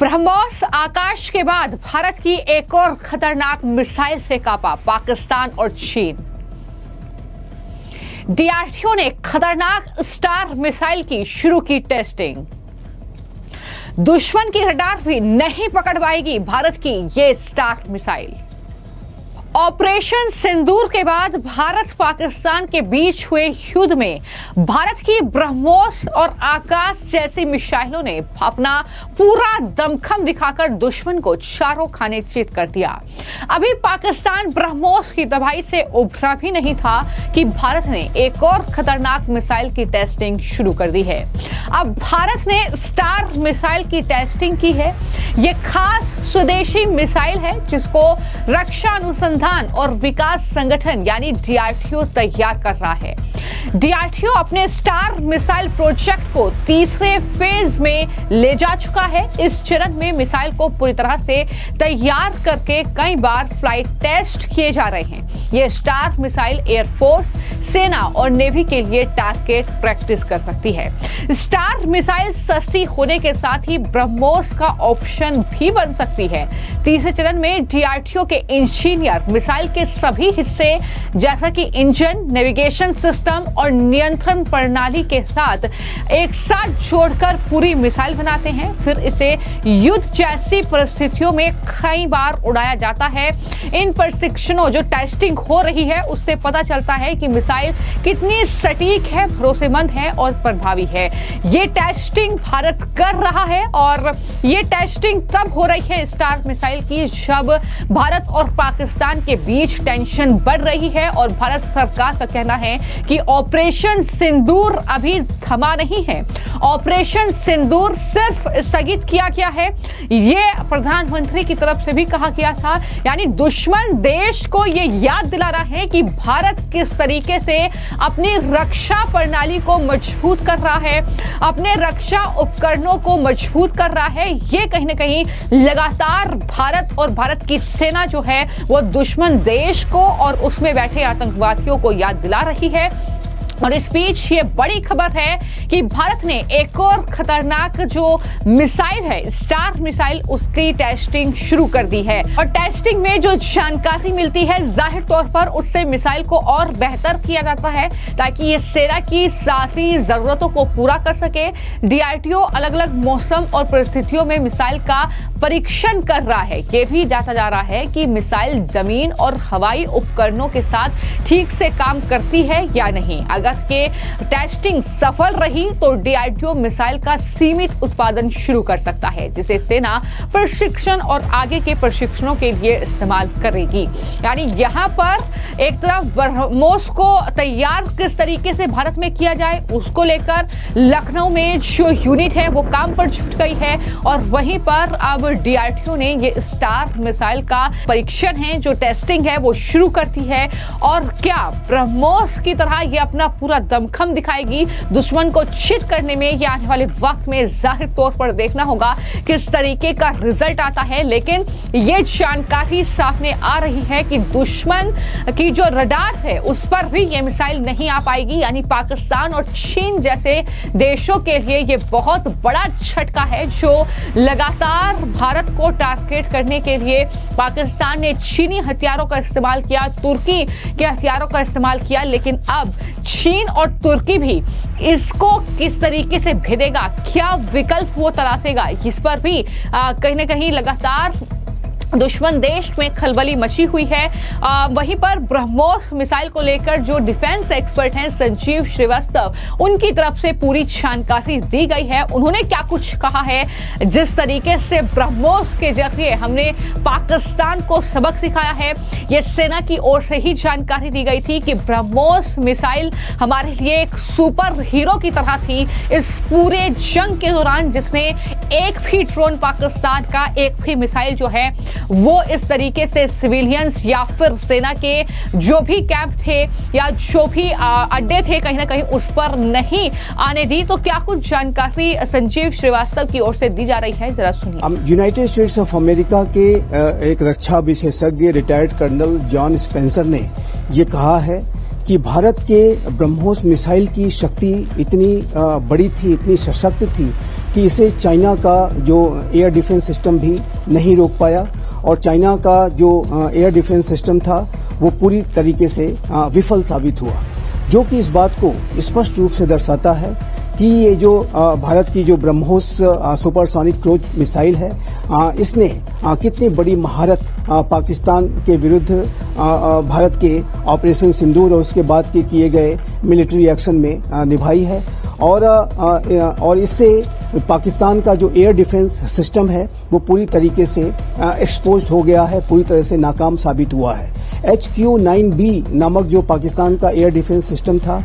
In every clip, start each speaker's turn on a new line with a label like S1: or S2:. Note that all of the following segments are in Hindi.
S1: ब्रह्मोस आकाश के बाद भारत की एक और खतरनाक मिसाइल से कांपा पाकिस्तान और चीन। डीआरडीओ ने खतरनाक स्टार मिसाइल की शुरू की टेस्टिंग। दुश्मन की रडार भी नहीं पकड़ पाएगी भारत की ये स्टार मिसाइल। ऑपरेशन सिंदूर के बाद भारत पाकिस्तान के बीच हुए युद्ध में भारत की ब्रह्मोस और आकाश जैसी मिसाइलों ने अपना पूरा दमखम दिखाकर दुश्मन को चारों खाने चित कर दिया। अभी पाकिस्तान ब्रह्मोस की तबाही से उभरा भी नहीं था कि भारत ने एक और खतरनाक मिसाइल की टेस्टिंग शुरू कर दी है। अब भारत ने स्टार मिसाइल की टेस्टिंग की है। ये खास स्वदेशी मिसाइल है जिसको रक्षा अनुसंधान और विकास संगठन यानी डीआरडीओ तैयार कर रहा है। डीआरडीओ अपने स्टार मिसाइल प्रोजेक्ट को तीसरे फेज में ले जा चुका है। इस चरण में मिसाइल को पूरी तरह से तैयार करके कई बार फ्लाइट टेस्ट किए जा रहे हैं। ये स्टार मिसाइल एयरफोर्स, सेना और नेवी के लिए टारगेट प्रैक्टिस कर सकती है। स्टार मिसाइल सस्ती होने के साथ ही ब्रह्मोस का ऑप्शन भी बन सकती है। तीसरे चरण में डीआरडीओ के इंजीनियर मिसाइल के सभी हिस्से जैसा कि इंजन, नेविगेशन सिस्टम और नियंत्रण प्रणाली के साथ एक साथ जोड़कर पूरी मिसाइल बनाते हैं। फिर इसे युद्ध जैसी परिस्थितियों में कई बार उड़ाया जाता है। इन प्रशिक्षणों जो टेस्टिंग हो रही है उससे पता चलता है कि मिसाइल कितनी सटीक है, भरोसेमंद है और प्रभावी है। ये टेस्टिंग भारत कर रहा है और ये टेस्टिंग तब हो रही है स्टार मिसाइल की जब भारत और पाकिस्तान के बीच टेंशन बढ़ रही है और भारत सरकार का कहना है कि ऑपरेशन सिंदूर अभी थमा नहीं है। ऑपरेशन सिंदूर सिर्फ स्थगित किया गया है। ये प्रधानमंत्री की तरफ से भी कहा गया था। यानी दुश्मन देश को ये याद दिला रहा है कि भारत किस तरीके से अपनी रक्षा प्रणाली को मजबूत कर रहा है, अपने रक्षा उपकरणों को मजबूत कर रहा है। ये कहीं ना कहीं लगातार भारत और भारत की सेना जो है वो दुश्मन देश को और उसमें बैठे आतंकवादियों को याद दिला रही है। और इस बीच ये बड़ी खबर है कि भारत ने एक और खतरनाक जो मिसाइल है स्टार मिसाइल उसकी टेस्टिंग शुरू कर दी है। और टेस्टिंग में जो जानकारी मिलती है जाहिर तौर पर उससे मिसाइल को और बेहतर किया जाता है ताकि ये सेना की सारी जरूरतों को पूरा कर सके। डीआरडीओ अलग अलग मौसम और परिस्थितियों में मिसाइल का परीक्षण कर रहा है। ये भी जांचा जा रहा है कि मिसाइल जमीन और हवाई उपकरणों के साथ ठीक से काम करती है या नहीं। अगर के टेस्टिंग सफल रही तो डीआरडीओ मिसाइल का सीमित उत्पादन शुरू कर सकता है जिसे सेना प्रशिक्षण और आगे के प्रशिक्षणों के लिए इस्तेमाल करेगी। यानी यहाँ पर एक तरफ ब्रह्मोस को तैयार किस तरीके से भारत में किया जाए उसको लेकर लखनऊ में जो यूनिट है वो काम पर जुट गई है और वहीं पर अब डीआरडीओ ने ये स्टार मिसाइल का परीक्षण है जो टेस्टिंग है वो शुरू करती है। और क्या ब्रह्मोस की तरह ये अपना पूरा दमखम दिखाएगी दुश्मन को चित करने में? ये आने वाले वक्त में जाहिर तौर पर देखना होगा किस तरीके का रिजल्ट आता है। लेकिन ये जानकारी सामने आ रही है कि दुश्मन की जो रडार है उस पर भी ये मिसाइल नहीं आ पाएगी। यानी पाकिस्तान और चीन जैसे देशों के लिए ये बहुत बड़ा झटका है जो लगातार भारत को टारगेट करने के लिए पाकिस्तान ने चीनी हथियारों का इस्तेमाल किया, तुर्की के हथियारों का इस्तेमाल किया। लेकिन अब चीन और तुर्की भी इसको किस तरीके से भेदेगा, क्या विकल्प वो तलाशेगा, इस पर भी कहीं ना कहीं लगातार दुश्मन देश में खलबली मची हुई है। वहीं पर ब्रह्मोस मिसाइल को लेकर जो डिफेंस एक्सपर्ट हैं संजीव श्रीवास्तव उनकी तरफ से पूरी जानकारी दी गई है। उन्होंने क्या कुछ कहा है, जिस तरीके से ब्रह्मोस के जरिए हमने पाकिस्तान को सबक सिखाया है, ये सेना की ओर से ही जानकारी दी गई थी कि ब्रह्मोस मिसाइल हमारे लिए एक सुपर हीरो की तरह थी इस पूरे जंग के दौरान, जिसने एक भी ड्रोन पाकिस्तान का, एक भी मिसाइल जो है वो इस तरीके से सिविलियंस या फिर सेना के जो भी कैंप थे या जो भी अड्डे थे कहीं ना कहीं उस पर नहीं आने दी। तो क्या कुछ जानकारी संजीव श्रीवास्तव की ओर से दी जा रही है, जरा सुनिए।
S2: यूनाइटेड स्टेट्स ऑफ अमेरिका के एक रक्षा विशेषज्ञ रिटायर्ड कर्नल जॉन स्पेंसर ने ये कहा है कि भारत के ब्रह्मोस मिसाइल की शक्ति इतनी बड़ी थी, इतनी सशक्त थी कि इसे चाइना का जो एयर डिफेंस सिस्टम भी नहीं रोक पाया और चाइना का जो एयर डिफेंस सिस्टम था वो पूरी तरीके से विफल साबित हुआ, जो कि इस बात को स्पष्ट रूप से दर्शाता है कि ये जो भारत की जो ब्रह्मोस सुपरसोनिक क्रूज मिसाइल है, इसने कितनी बड़ी महारत पाकिस्तान के विरुद्ध भारत के ऑपरेशन सिंदूर और उसके बाद के किए गए मिलिट्री एक्शन में निभाई है और इससे पाकिस्तान का जो एयर डिफेंस सिस्टम है वो पूरी तरीके से एक्सपोज्ड हो गया है, पूरी तरह से नाकाम साबित हुआ है। HQ-9B नामक जो पाकिस्तान का एयर डिफेंस सिस्टम था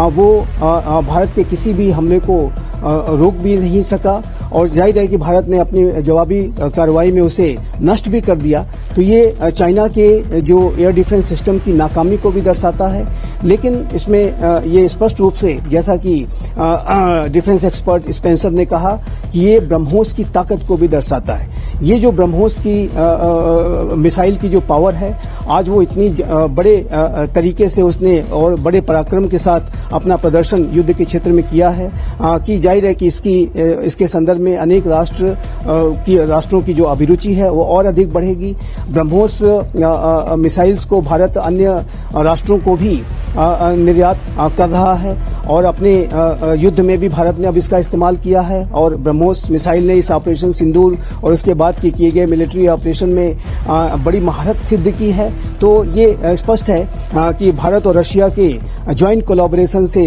S2: वो भारत के किसी भी हमले को रोक भी नहीं सका और जाहिर है कि भारत ने अपनी जवाबी कार्रवाई में उसे नष्ट भी कर दिया। तो ये चाइना के जो एयर डिफेंस सिस्टम की नाकामी को भी दर्शाता है, लेकिन इसमें ये स्पष्ट रूप से जैसा कि डिफेंस एक्सपर्ट स्पेंसर ने कहा कि ये ब्रह्मोस की ताकत को भी दर्शाता है। ये जो ब्रह्मोस की मिसाइल की जो पावर है, आज वो इतनी बड़े तरीके से उसने और बड़े पराक्रम के साथ अपना प्रदर्शन युद्ध के क्षेत्र में किया है कि जाहिर है कि इसके संदर्भ में अनेक राष्ट्रों की जो अभिरुचि है वो और अधिक बढ़ेगी। ब्रह्मोस मिसाइल्स को भारत अन्य राष्ट्रों को भी निर्यात कर रहा है और अपने युद्ध में भी भारत ने अब इसका इस्तेमाल किया है और ब्रह्मोस मिसाइल ने इस ऑपरेशन सिंदूर और उसके बाद के किए गए मिलिट्री ऑपरेशन में बड़ी महारत सिद्ध की है। तो ये स्पष्ट है कि भारत और रशिया के ज्वाइंट कोलैबोरेशन से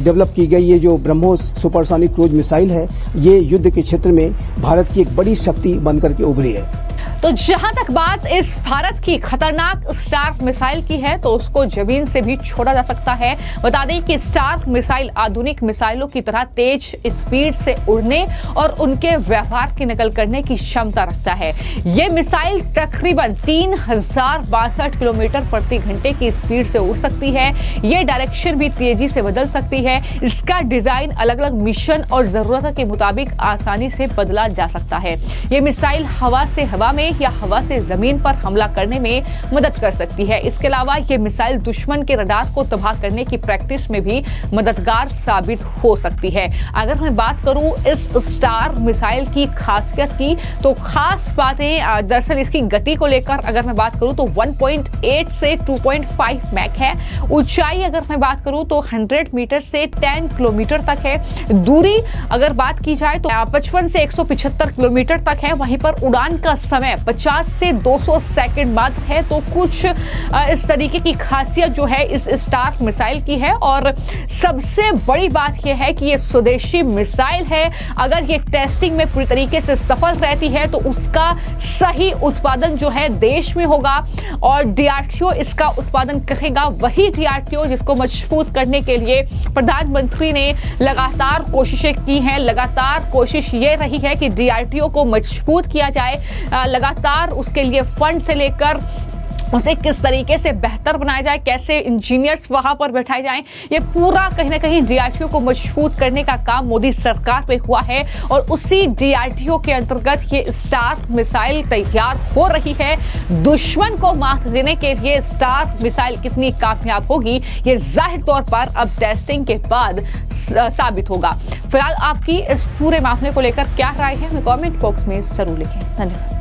S2: डेवलप की गई ये जो ब्रह्मोस सुपरसोनिक क्रूज मिसाइल है, ये युद्ध के क्षेत्र में भारत की एक बड़ी शक्ति बनकर के उभरी है।
S1: तो जहां तक बात इस भारत की खतरनाक स्टार मिसाइल की है तो उसको जमीन से भी छोड़ा जा सकता है। बता दें कि स्टार मिसाइल आधुनिक मिसाइलों की तरह तेज स्पीड से उड़ने और उनके व्यवहार की नकल करने की क्षमता रखता है। यह मिसाइल तकरीबन 3062 किलोमीटर प्रति घंटे की स्पीड से उड़ सकती है। यह डायरेक्शन भी तेजी से बदल सकती है। इसका डिजाइन अलग अलग मिशन और जरूरत के मुताबिक आसानी से बदला जा सकता है। यह मिसाइल हवा से हवा में या हवा से जमीन पर हमला करने में मदद कर सकती है। इसके अलावा यह मिसाइल दुश्मन के रडार को तबाह करने की प्रैक्टिस में भी मददगार साबित हो सकती है। अगर मैं बात करूं इस स्टार मिसाइल की खासियत की तो खास बातें दरअसल इसकी गति को लेकर अगर मैं बात करूं तो 1.8 से 2.5 मैक है। ऊंचाई अगर मैं बात करूं तो 100 मीटर से 10 किलोमीटर तक है। दूरी अगर बात की जाए तो 55 से 175 किलोमीटर तक है। वहीं पर उड़ान का समय 50 से 200 सेकंड मात्र है। तो कुछ इस तरीके की खासियत जो है इस स्टार मिसाइल की है और सबसे बड़ी बात यह है कि ये स्वदेशी मिसाइल है। अगर ये टेस्टिंग में पूरी तरीके से सफल रहती है तो उसका सही उत्पादन जो है देश में होगा और डीआरडीओ इसका उत्पादन करेगा। वही डीआरडीओ जिसको मजबूत करने के लिए प्रधानमंत्री ने लगातार कोशिशें की हैं। लगातार कोशिश ये रही है कि डीआरडीओ को मजबूत किया जाए। लगातार उसके लिए फंड से लेकर उसे किस तरीके से बेहतर बनाया जाए, कैसे इंजीनियर्स वहां पर बैठाए जाएं, ये पूरा कहीं ना कहीं डीआरडीओ को मजबूत करने का काम मोदी सरकार पे हुआ है और उसी डीआरडीओ के अंतर्गत ये स्टार मिसाइल तैयार हो रही है। दुश्मन को मात देने के लिए स्टार मिसाइल कितनी कामयाब होगी ये जाहिर तौर पर अब टेस्टिंग के बाद साबित होगा। फिलहाल आपकी इस पूरे मामले को लेकर क्या राय है हमें कमेंट बॉक्स में जरूर लिखें। धन्यवाद।